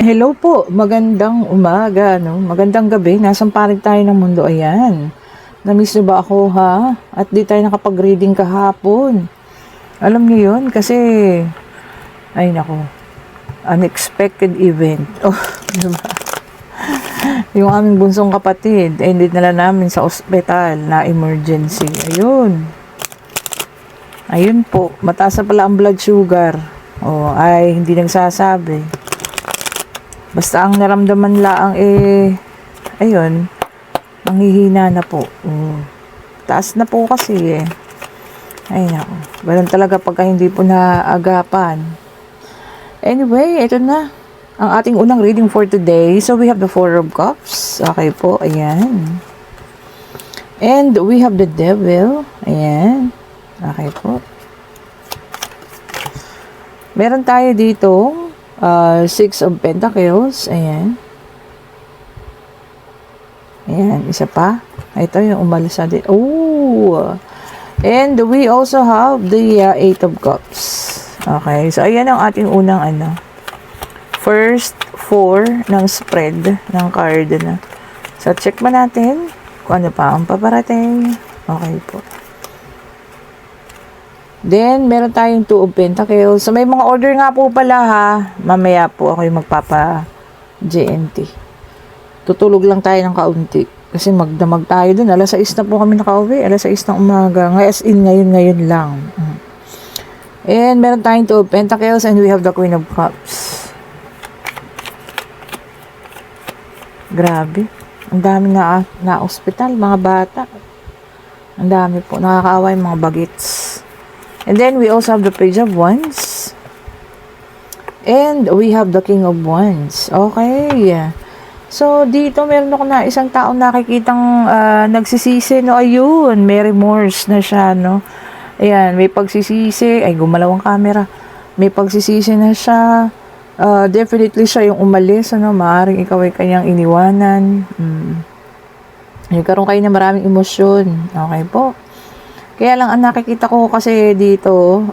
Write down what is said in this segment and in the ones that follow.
Hello po, magandang umaga, no? Magandang gabi, nasang panig tayo ng mundo, ayan. Namiss niyo ba ako, ha? At di tayo nakapag-reading kahapon. Alam niyo yun, kasi, ay nako, unexpected event. Oh, diba? Yung aming bunsong kapatid, hindi nila namin sa ospital na emergency. Ayun. Ayun po, mataas na pala ang blood sugar. Oh, ay hindi nagsasabi. Basta ang naramdaman laang ayun, manghihina na po. Taas na po kasi eh. Ay nako, ganun talaga pagka hindi po naagapan. Anyway, ito na ang ating unang reading for today. So we have the Four of Cups. Okay po, ayan. And we have the Devil. Ayan. Okay po. Meron tayo dito Six of Pentacles. Ayan. Ayan, isa pa. Ito yung umalis natin. Oh! And we also have the Eight of Cups. Okay. So, ayan ang ating unang first four ng spread ng card na. So, check ba natin kung ano pa ang paparating. Okay po. Then, meron tayong Two of Pentacles. So, may mga order nga po pala ha. Mamaya po ako yung magpapa-GNT. Tutulog lang tayo ng kaunti. Kasi magdamag tayo dun. Alas 6 na po kami nakauwi. Alas 6 ng umaga. Ngayon lang. And, meron tayong Two of Pentacles and we have the Queen of Cups. Grabe. Ang dami na ospital, mga bata. Ang dami po. Nakakaawa yung mga bagets. And then, we also have the Page of Wands. And we have the King of Wands. Okay. So, dito meron ako na isang taong nakikitang nagsisisi, no? Ayun, may remorse na siya, no? Ayan, may pagsisisi. Ay, gumalaw ang camera. May pagsisisi na siya. Definitely siya yung umalis, ano? Maaaring ikaw ay kanyang iniwanan. Nagkaroon kayo ng maraming emosyon. Okay po. Kaya lang, ang nakikita ko kasi dito,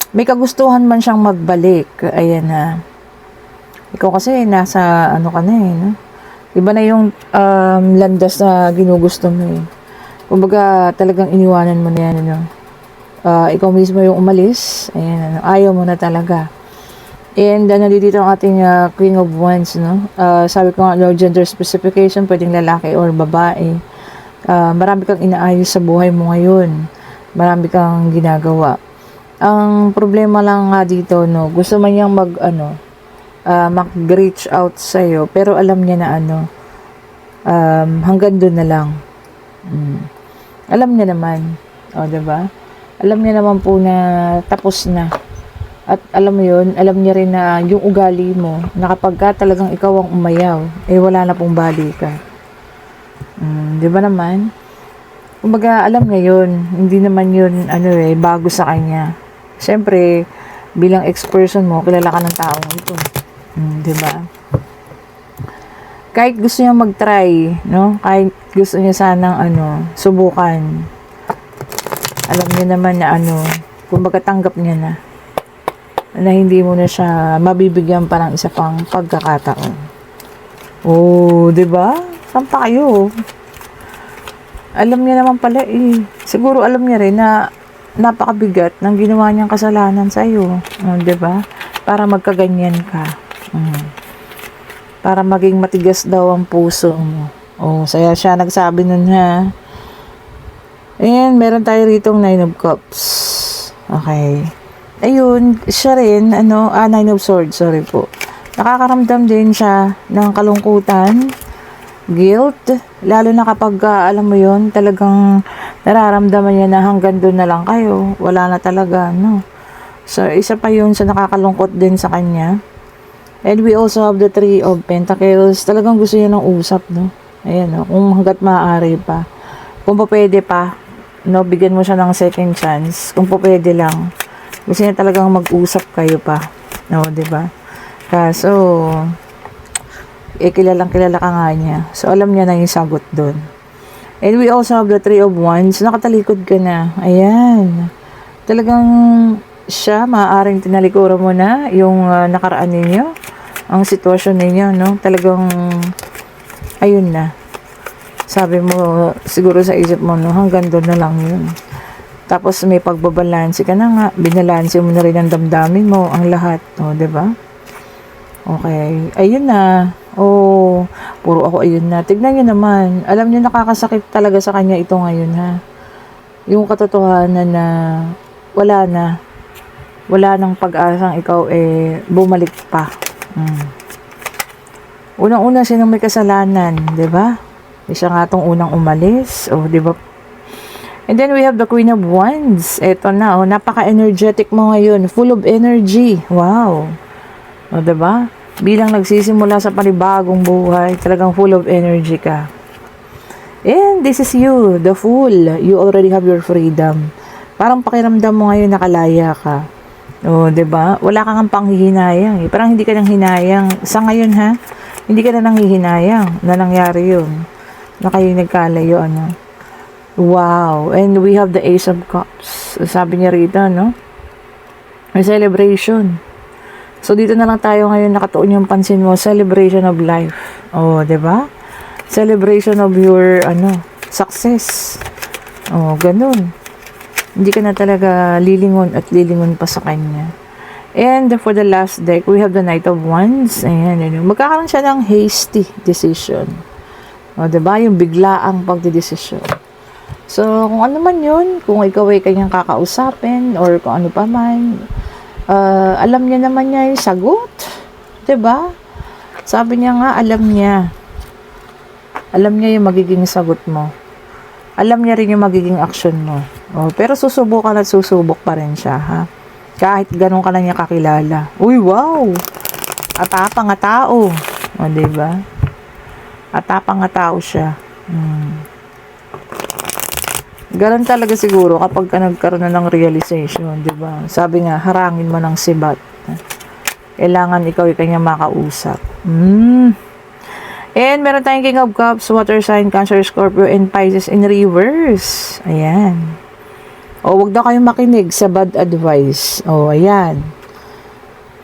may kagustuhan man siyang magbalik. Ayan na. Ikaw kasi, nasa, ka na eh, no? Iba na yung landas na ginugusto mo eh. Kumbaga, talagang iniwanan mo na yan, ano? Ikaw mismo yung umalis. Ayan, ayaw mo na talaga. And, nandito ang ating Queen of Wands, no? Sabi ko nga, no gender specification, pwedeng lalaki or babae. Marami kang inaayos sa buhay mo ngayon. Marami kang ginagawa. Ang problema lang nga dito, no, gusto man niyang mag-reach out sa'yo, pero alam niya na hanggang doon na lang. Alam niya naman. O, diba? Alam niya naman po na tapos na. At alam mo yun, alam niya rin na yung ugali mo, na kapag ka talagang ikaw ang umayaw, wala na pong balikan. Di ba naman? Kumbaga, alam niya yun. Hindi naman yun, bago sa kanya. Siyempre, bilang ex-person mo, kilala ka ng taong ito. Di ba? Kahit gusto niya mag-try, no? Kahit gusto niya sanang, subukan. Alam niya naman na, kumbaga tanggap niya na hindi mo na siya mabibigyan pa ng isa pang pagkakataon. Oh, di ba? Saan pa kayo? Alam niya naman pala eh. Siguro alam niya rin na napakabigat ng ginawa niyang kasalanan sa iyo. Diba? Para magkaganyan ka. Para maging matigas daw ang puso mo. Saya siya nagsabi nun ha. And meron tayo ritong Nine of Cups. Okay. Ayun, siya rin, Nine of Swords, sorry po. Nakakaramdam din siya ng kalungkutan, guilt, lalo na kapag alam mo yon, talagang nararamdaman niya na hanggang doon na lang kayo, wala na talaga, no? So, isa pa yun sa nakakalungkot din sa kanya. And we also have the Three of Pentacles. Talagang gusto niya ng usap, no? Ayan, no? Kung hanggat maaari pa. Kung pa pwede pa, no? Bigyan mo siya ng second chance. Kung pa pwede lang. Gusto niya talagang mag-usap kayo pa. No, diba? Kaso, kilalang kilala ka nga niya. So, alam niya na yung sagot doon. And we also have the Three of Wands. Nakatalikod ka na. Ayan. Talagang siya, maaaring tinalikuran mo na yung nakaraan ninyo, ang sitwasyon ninyo, no? Talagang, ayun na. Sabi mo, siguro sa isip mo, no, hanggang doon na lang yun. Tapos may pagbabalanse ka na nga, binalanse mo na rin ang damdamin mo, ang lahat, o, diba? Okay, ayun na. Oh, puro ako ayun na. Tignan nyo naman, alam nyo nakakasakit talaga sa kanya ito ngayon, ha? Yung katotohanan na wala na. Wala nang pag-asang ikaw bumalik pa. Unang-una sinong may kasalanan, 'di ba? Siya nga tong unang umalis, 'di ba? And then we have the Queen of Wands. Ito na, napaka-energetic mo ngayon, full of energy. Wow. 'Di ba? Bilang nagsisimula sa panibagong buhay, talagang full of energy ka. And this is you, the Fool. You already have your freedom. Parang pakiramdam mo ngayon nakalaya ka. 'Di ba? Wala kang panghihinayang. Parang hindi ka nang hinayang. Sa ngayon, ha? Hindi ka na nanghihinayang na nangyari 'yun. Na kayo nagkalayo, ano? Wow. And we have the Ace of Cups. Sabi niya rito, no? May celebration. So, dito na lang tayo ngayon nakatuon yung pansin mo. Celebration of life. 'Di ba? Celebration of your, success. Ganun. Hindi ka na talaga lilingon at lilingon pa sa kanya. And for the last deck, we have the Knight of Wands. Ayan. Magkakaroon siya ng hasty decision. Diba? Yung biglaang pagdidesisyon. So, kung ano man yun, kung ikaw ay kanyang kakausapin, or kung ano pa man, alam niya naman niya yung sagot. Diba? Sabi niya nga, alam niya. Alam niya yung magiging sagot mo. Alam niya rin yung magiging action mo. Pero susubukan at susubok pa rin siya, ha? Kahit ganun ka lang niya kakilala. Uy, wow! Atapang nga tao. Diba? Atapang nga tao siya. Ganun talaga siguro kapag ka nagkaroon na ng realization, diba? Sabi nga, harangin mo ng sibat. Kailangan ikaw ay kanya makausap. And meron tayong King of Cups, Water Sign, Cancer, Scorpio, and Pisces in reverse. Ayan. Wag daw kayong makinig sa bad advice. Ayan.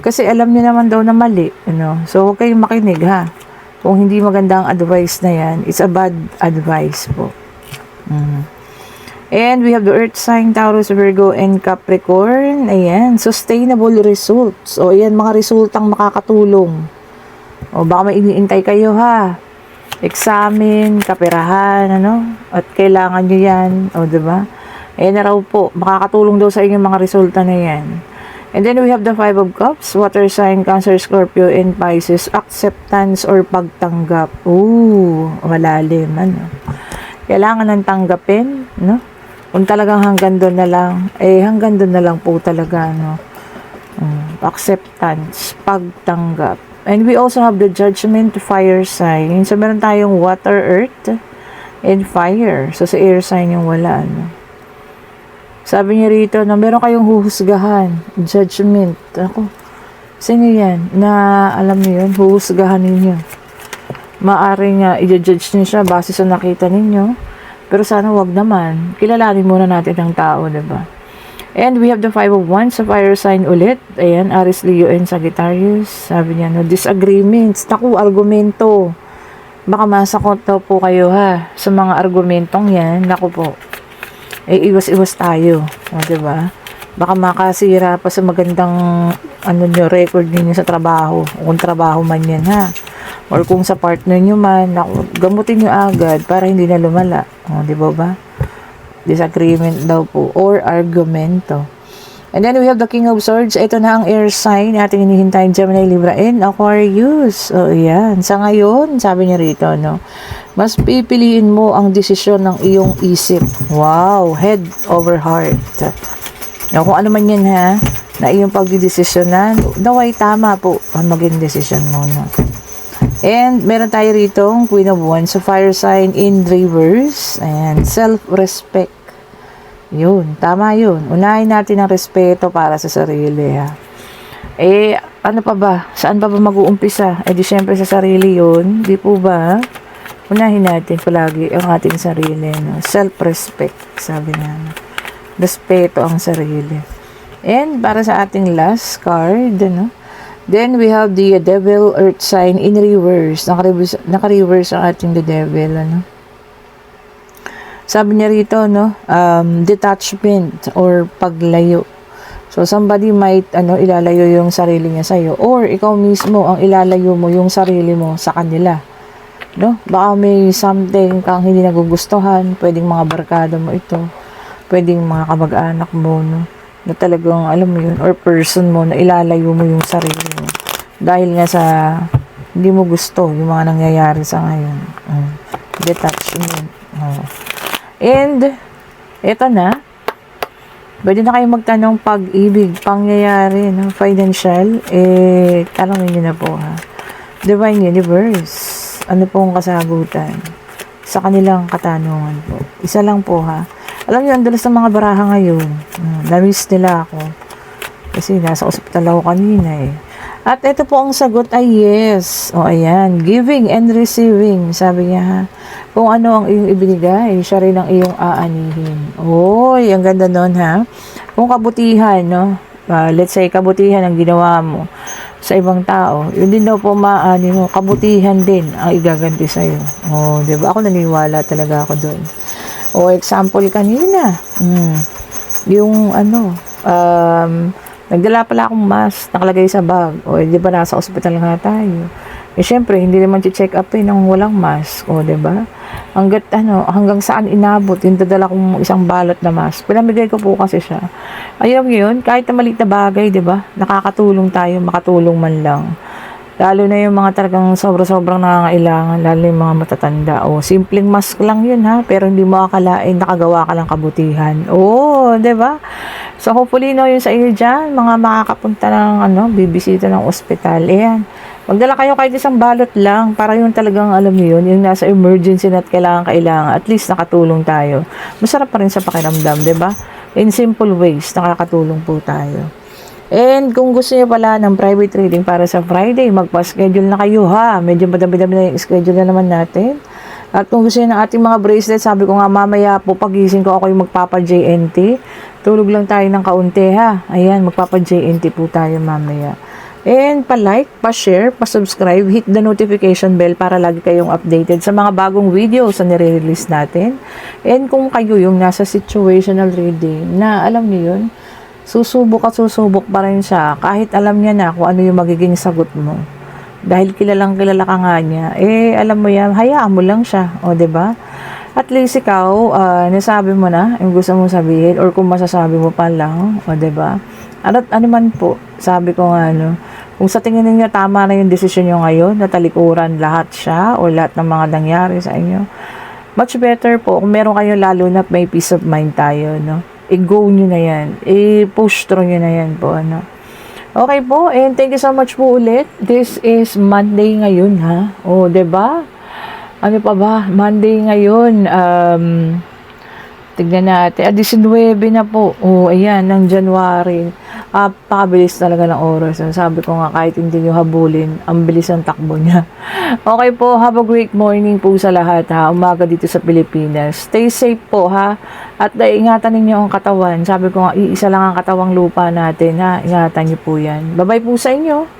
Kasi alam niyo naman daw na mali. So, huwag kayong makinig, ha. Kung hindi magandang advice na yan, it's a bad advice po. And we have the Earth sign, Taurus, Virgo, and Capricorn. Ayan. Sustainable results. Ayan, mga resultang makakatulong. Baka may iniintay kayo, ha. Examen, kaperahan, at kailangan nyo yan. Diba? Ayan na raw po. Makakatulong daw sa inyo mga resulta na yan. And then we have the Five of Cups, Water sign, Cancer, Scorpio, and Pisces. Acceptance or pagtanggap. Malalim, Kailangan ng tanggapin, Kung talagang hanggang doon na lang, hanggang doon na lang po talaga, Acceptance, pagtanggap. And we also have the Judgment, fire sign. So, meron tayong water, earth, and fire. So, sa air sign yung wala, Sabi niya rito na meron kayong huhusgahan. Judgment. Sino yan? Na, alam niyo yun, huhusgahan ninyo. Maaring i-judge niyo siya base sa nakita ninyo. Pero sana wag naman. Kilalanin muna natin ang tao, diba? And we have the Five of Wands, sa fire sign ulit. Ayan, Aries, Leo, and Sagittarius. Sabi niya, disagreements. Argumento. Baka masakot daw po kayo, ha, sa mga argumentong yan. Po. Iwas-iwas tayo. Diba? Baka makasira pa sa magandang record ninyo sa trabaho. Kung trabaho man yan, ha. Or kung sa partner nyo man, gamutin nyo agad para hindi na lumala. Diba ba? Disagreement daw po or argumento. And then we have the King of Swords. Ito na ang air sign natin hinihintay, Gemini, Libra, and Aquarius. Yan. Sa ngayon, sabi niya rito, mas pipiliin mo ang desisyon ng iyong isip. Wow, head over heart. Kung ano man yan, ha, na iyong pagdidesisyonan, naway tama po ang maging desisyon mo, And meron tayo rito Queen of Wands, so fire sign in reverse. Ayan, self-respect. Yun, tama yun. Unahin natin ang respeto para sa sarili, ha. Ano pa ba? Saan pa ba mag-uumpisa? Di syempre sa sarili yun. Di po ba? Unahin natin palagi ang ating sarili, Self-respect, sabi nga. Respeto ang sarili. And para sa ating last card, ano, then we have the Devil Earth sign in reverse. Naka-reverse ang ating the Devil, ano. Sabi niya rito, no, detachment or paglayo. So, somebody might, ilalayo yung sarili niya sa'yo. Or, ikaw mismo ang ilalayo mo yung sarili mo sa kanila. No? Baka may something kang hindi nagugustuhan. Pwedeng mga barkada mo ito. Pwedeng mga kamag-anak mo, no? Na talagang, alam mo yun, or person mo, na ilalayo mo yung sarili mo. Dahil nga sa, hindi mo gusto yung mga nangyayari sa ngayon. Detachment. And, eto na, pwede na kayo magtanong pag-ibig, pangyayari, no? Financial, tanongin nyo na po, ha. Divine Universe, ano pong kasagutan sa kanilang katanungan po? Isa lang po, ha. Alam niyo, ang dalas ng mga baraha ngayon, na-miss nila ako. Kasi nasa ospital ako kanina, At ito po ang sagot ay yes. O ayan, giving and receiving. Sabi niya, ha. Kung ano ang iyong ibinigay, siya rin ang iyong aanihin. Oy, ang ganda nun, ha. Kung kabutihan, no. Let's say, kabutihan ang ginawa mo sa ibang tao, yun din daw po maani mo, kabutihan din ang igaganti sa'yo. O, diba? Ako naniwala talaga ako doon. O, example kanina, yung nagdala pala akong mask, nakalagay sa bag. O, di ba nasa ospital nga tayo? Syempre, hindi naman check up nang walang mask. O, di ba? Hanggang saan inabot, yung dadala kong isang balot na mask. Pinamigay ko po kasi siya. Ayun yun, kahit na maliit na bagay, di ba? Nakakatulong tayo, makatulong man lang. Lalo na yung mga talagang sobrang nangangailangan, lalo yung mga matatanda. O, simpleng mask lang yun, ha? Pero hindi mo akalain, nakagawa ka lang kabutihan. O, di ba? So, hopefully, no, yun sa inyo dyan, mga makakapunta ng, bibisita ng ospital. Ayan. Magdala kayo kahit isang balot lang, para yung talagang, alam niyo yun, yung nasa emergency na at kailangan, at least nakatulong tayo. Masarap pa rin sa pakiramdam, di ba? In simple ways, nakakatulong po tayo. And kung gusto niyo pala ng private reading para sa Friday, magpa-schedule na kayo, ha. Medyo madami-dami na yung schedule na naman natin. At kung gusto niyo ng ating mga bracelet, sabi ko nga mamaya po pagising ko ako yung magpapa-JNT. Tulog lang tayo ng kaunti, ha. Ayan, magpapa-JNT po tayo mamaya. And pa-like, pa-share, pa-subscribe, hit the notification bell para lagi kayong updated sa mga bagong videos na nire-release natin. And kung kayo yung nasa situational reading na alam niyo yun, susubok pa rin siya kahit alam niya na kung ano yung magiging sagot mo. Dahil kilala ka nga niya, alam mo yan, hayaan mo lang siya, o, diba? At least ikaw, nasabi mo na yung gusto mong sabihin or kung masasabi mo pa lang, o, diba? At ano man po, sabi ko nga, kung sa tingin niyo tama na yung desisyon niyo ngayon, natalikuran lahat siya o lahat ng mga nangyari sa inyo, much better po kung meron kayo lalo na may peace of mind tayo, no? I-go nyo na yan. I-push through nyo na yan po, Okay po, and thank you so much po ulit. This is Monday ngayon, ha? O, diba? Ano pa ba? Monday ngayon, tignan natin. 19 na po. O, ayan, ng January. Pakabilis talaga ng oras. Sabi ko nga, kahit hindi nyo habulin, ang bilis ng takbo niya. Okay po, have a great morning po sa lahat, ha. Umaga dito sa Pilipinas. Stay safe po, ha. At ingatan ninyo ang katawan. Sabi ko nga, iisa lang ang katawang lupa natin, ha. Ingatan niyo po yan. Bye-bye po sa inyo.